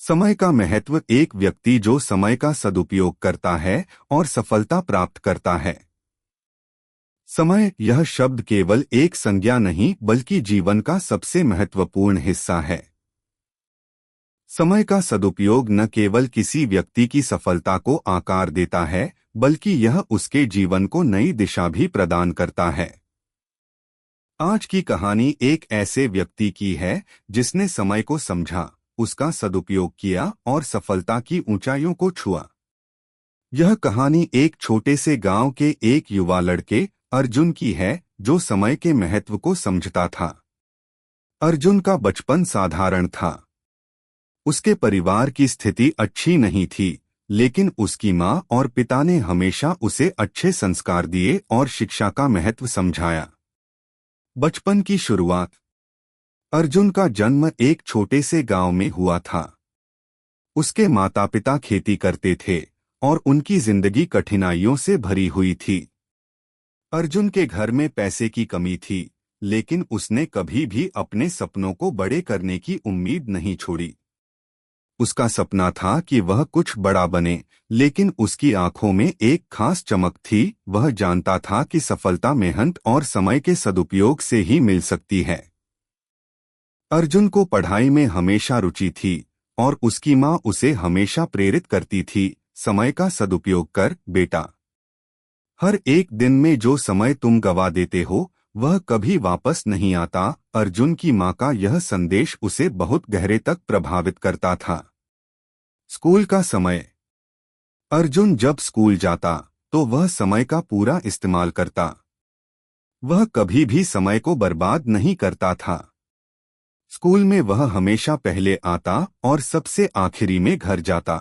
समय का महत्व। एक व्यक्ति जो समय का सदुपयोग करता है और सफलता प्राप्त करता है। समय यह शब्द केवल एक संज्ञा नहीं बल्कि जीवन का सबसे महत्वपूर्ण हिस्सा है। समय का सदुपयोग न केवल किसी व्यक्ति की सफलता को आकार देता है बल्कि यह उसके जीवन को नई दिशा भी प्रदान करता है। आज की कहानी एक ऐसे व्यक्ति की है जिसने समय को समझा, उसका सदुपयोग किया और सफलता की ऊंचाइयों को छुआ। यह कहानी एक छोटे से गांव के एक युवा लड़के अर्जुन की है जो समय के महत्व को समझता था। अर्जुन का बचपन साधारण था। उसके परिवार की स्थिति अच्छी नहीं थी, लेकिन उसकी माँ और पिता ने हमेशा उसे अच्छे संस्कार दिए और शिक्षा का महत्व समझाया। बचपन की शुरुआत। अर्जुन का जन्म एक छोटे से गांव में हुआ था। उसके माता पिता खेती करते थे और उनकी जिंदगी कठिनाइयों से भरी हुई थी। अर्जुन के घर में पैसे की कमी थी, लेकिन उसने कभी भी अपने सपनों को बड़े करने की उम्मीद नहीं छोड़ी। उसका सपना था कि वह कुछ बड़ा बने, लेकिन उसकी आंखों में एक खास चमक थी। वह जानता था कि सफलता मेहनत और समय के सदुपयोग से ही मिल सकती है। अर्जुन को पढ़ाई में हमेशा रुचि थी और उसकी माँ उसे हमेशा प्रेरित करती थी, समय का सदुपयोग कर बेटा। हर एक दिन में जो समय तुम गवा देते हो वह कभी वापस नहीं आता। अर्जुन की माँ का यह संदेश उसे बहुत गहरे तक प्रभावित करता था। स्कूल का समय। अर्जुन जब स्कूल जाता तो वह समय का पूरा इस्तेमाल करता। वह कभी भी समय को बर्बाद नहीं करता था। स्कूल में वह हमेशा पहले आता और सबसे आखिरी में घर जाता।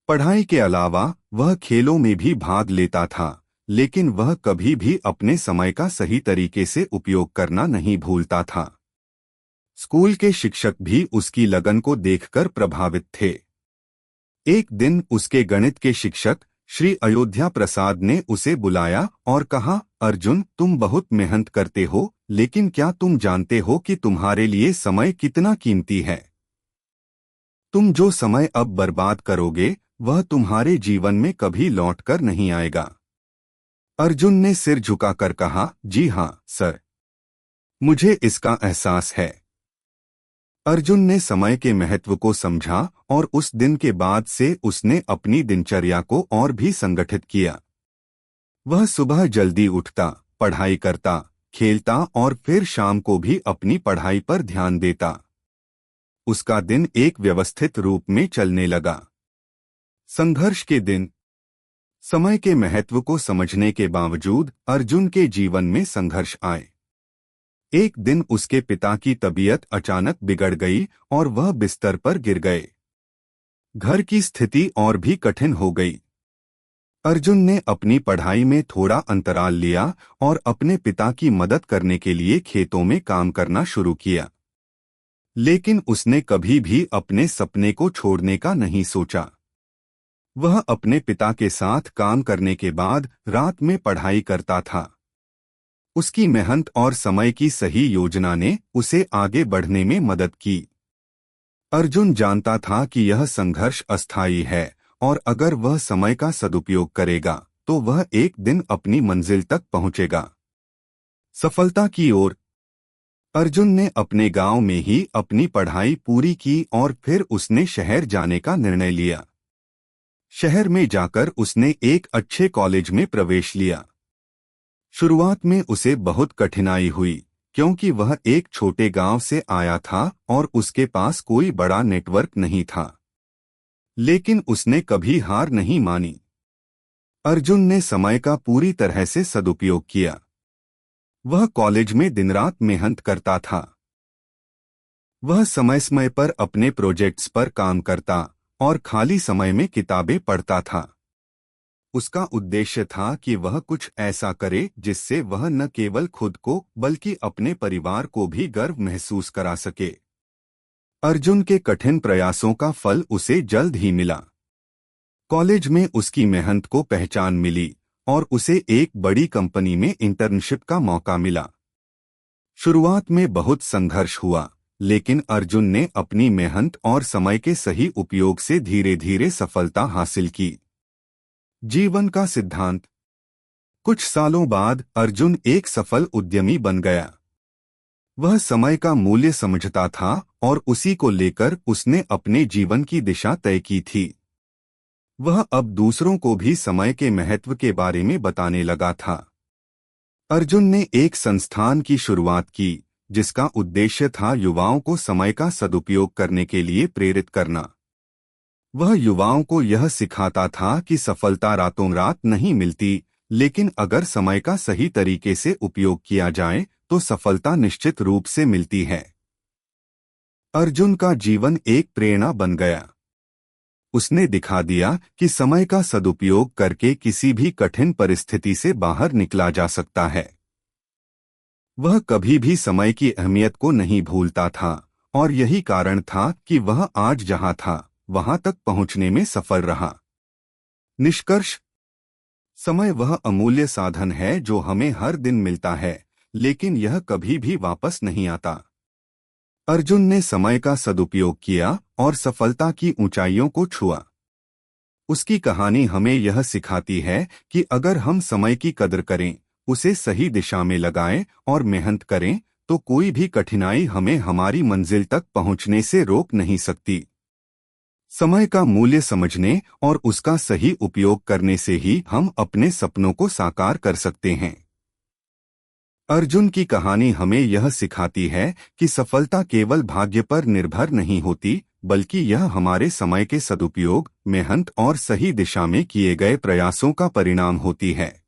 पढ़ाई के अलावा वह खेलों में भी भाग लेता था, लेकिन वह कभी भी अपने समय का सही तरीके से उपयोग करना नहीं भूलता था। स्कूल के शिक्षक भी उसकी लगन को देखकर प्रभावित थे। एक दिन उसके गणित के शिक्षक श्री अयोध्या प्रसाद ने उसे बुलाया और कहा, अर्जुन, तुम बहुत मेहनत करते हो, लेकिन क्या तुम जानते हो कि तुम्हारे लिए समय कितना कीमती है? तुम जो समय अब बर्बाद करोगे वह तुम्हारे जीवन में कभी लौटकर नहीं आएगा। अर्जुन ने सिर झुकाकर कहा, जी हाँ सर, मुझे इसका एहसास है। अर्जुन ने समय के महत्व को समझा और उस दिन के बाद से उसने अपनी दिनचर्या को और भी संगठित किया। वह सुबह जल्दी उठता, पढ़ाई करता, खेलता और फिर शाम को भी अपनी पढ़ाई पर ध्यान देता। उसका दिन एक व्यवस्थित रूप में चलने लगा। संघर्ष के दिन। समय के महत्व को समझने के बावजूद अर्जुन के जीवन में संघर्ष आए। एक दिन उसके पिता की तबीयत अचानक बिगड़ गई और वह बिस्तर पर गिर गए। घर की स्थिति और भी कठिन हो गई। अर्जुन ने अपनी पढ़ाई में थोड़ा अंतराल लिया और अपने पिता की मदद करने के लिए खेतों में काम करना शुरू किया। लेकिन उसने कभी भी अपने सपने को छोड़ने का नहीं सोचा। वह अपने पिता के साथ काम करने के बाद रात में पढ़ाई करता था। उसकी मेहनत और समय की सही योजना ने उसे आगे बढ़ने में मदद की। अर्जुन जानता था कि यह संघर्ष अस्थायी है और अगर वह समय का सदुपयोग करेगा तो वह एक दिन अपनी मंजिल तक पहुंचेगा। सफलता की ओर। अर्जुन ने अपने गांव में ही अपनी पढ़ाई पूरी की और फिर उसने शहर जाने का निर्णय लिया। शहर में जाकर उसने एक अच्छे कॉलेज में प्रवेश लिया। शुरुआत में उसे बहुत कठिनाई हुई क्योंकि वह एक छोटे गांव से आया था और उसके पास कोई बड़ा नेटवर्क नहीं था। लेकिन उसने कभी हार नहीं मानी। अर्जुन ने समय का पूरी तरह से सदुपयोग किया। वह कॉलेज में दिन रात मेहनत करता था। वह समय समय पर अपने प्रोजेक्ट्स पर काम करता और खाली समय में किताबें पढ़ता था। उसका उद्देश्य था कि वह कुछ ऐसा करे जिससे वह न केवल खुद को बल्कि अपने परिवार को भी गर्व महसूस करा सके। अर्जुन के कठिन प्रयासों का फल उसे जल्द ही मिला। कॉलेज में उसकी मेहनत को पहचान मिली और उसे एक बड़ी कंपनी में इंटर्नशिप का मौका मिला। शुरुआत में बहुत संघर्ष हुआ लेकिन अर्जुन ने अपनी मेहनत और समय के सही उपयोग से धीरे धीरे सफलता हासिल की। जीवन का सिद्धांत। कुछ सालों बाद अर्जुन एक सफल उद्यमी बन गया। वह समय का मूल्य समझता था और उसी को लेकर उसने अपने जीवन की दिशा तय की थी। वह अब दूसरों को भी समय के महत्व के बारे में बताने लगा था। अर्जुन ने एक संस्थान की शुरुआत की जिसका उद्देश्य था युवाओं को समय का सदुपयोग करने के लिए प्रेरित करना। वह युवाओं को यह सिखाता था कि सफलता रातों रात नहीं मिलती, लेकिन अगर समय का सही तरीके से उपयोग किया जाए तो सफलता निश्चित रूप से मिलती है। अर्जुन का जीवन एक प्रेरणा बन गया। उसने दिखा दिया कि समय का सदुपयोग करके किसी भी कठिन परिस्थिति से बाहर निकला जा सकता है। वह कभी भी समय की अहमियत को नहीं भूलता था और यही कारण था कि वह आज जहां था वहां तक पहुंचने में सफल रहा। निष्कर्ष। समय वह अमूल्य साधन है जो हमें हर दिन मिलता है, लेकिन यह कभी भी वापस नहीं आता। अर्जुन ने समय का सदुपयोग किया और सफलता की ऊंचाइयों को छुआ। उसकी कहानी हमें यह सिखाती है कि अगर हम समय की कदर करें, उसे सही दिशा में लगाएं और मेहनत करें, तो कोई भी कठिनाई हमें हमारी मंजिल तक पहुंचने से रोक नहीं सकती। समय का मूल्य समझने और उसका सही उपयोग करने से ही हम अपने सपनों को साकार कर सकते हैं। अर्जुन की कहानी हमें यह सिखाती है कि सफलता केवल भाग्य पर निर्भर नहीं होती, बल्कि यह हमारे समय के सदुपयोग, मेहनत और सही दिशा में किए गए प्रयासों का परिणाम होती है।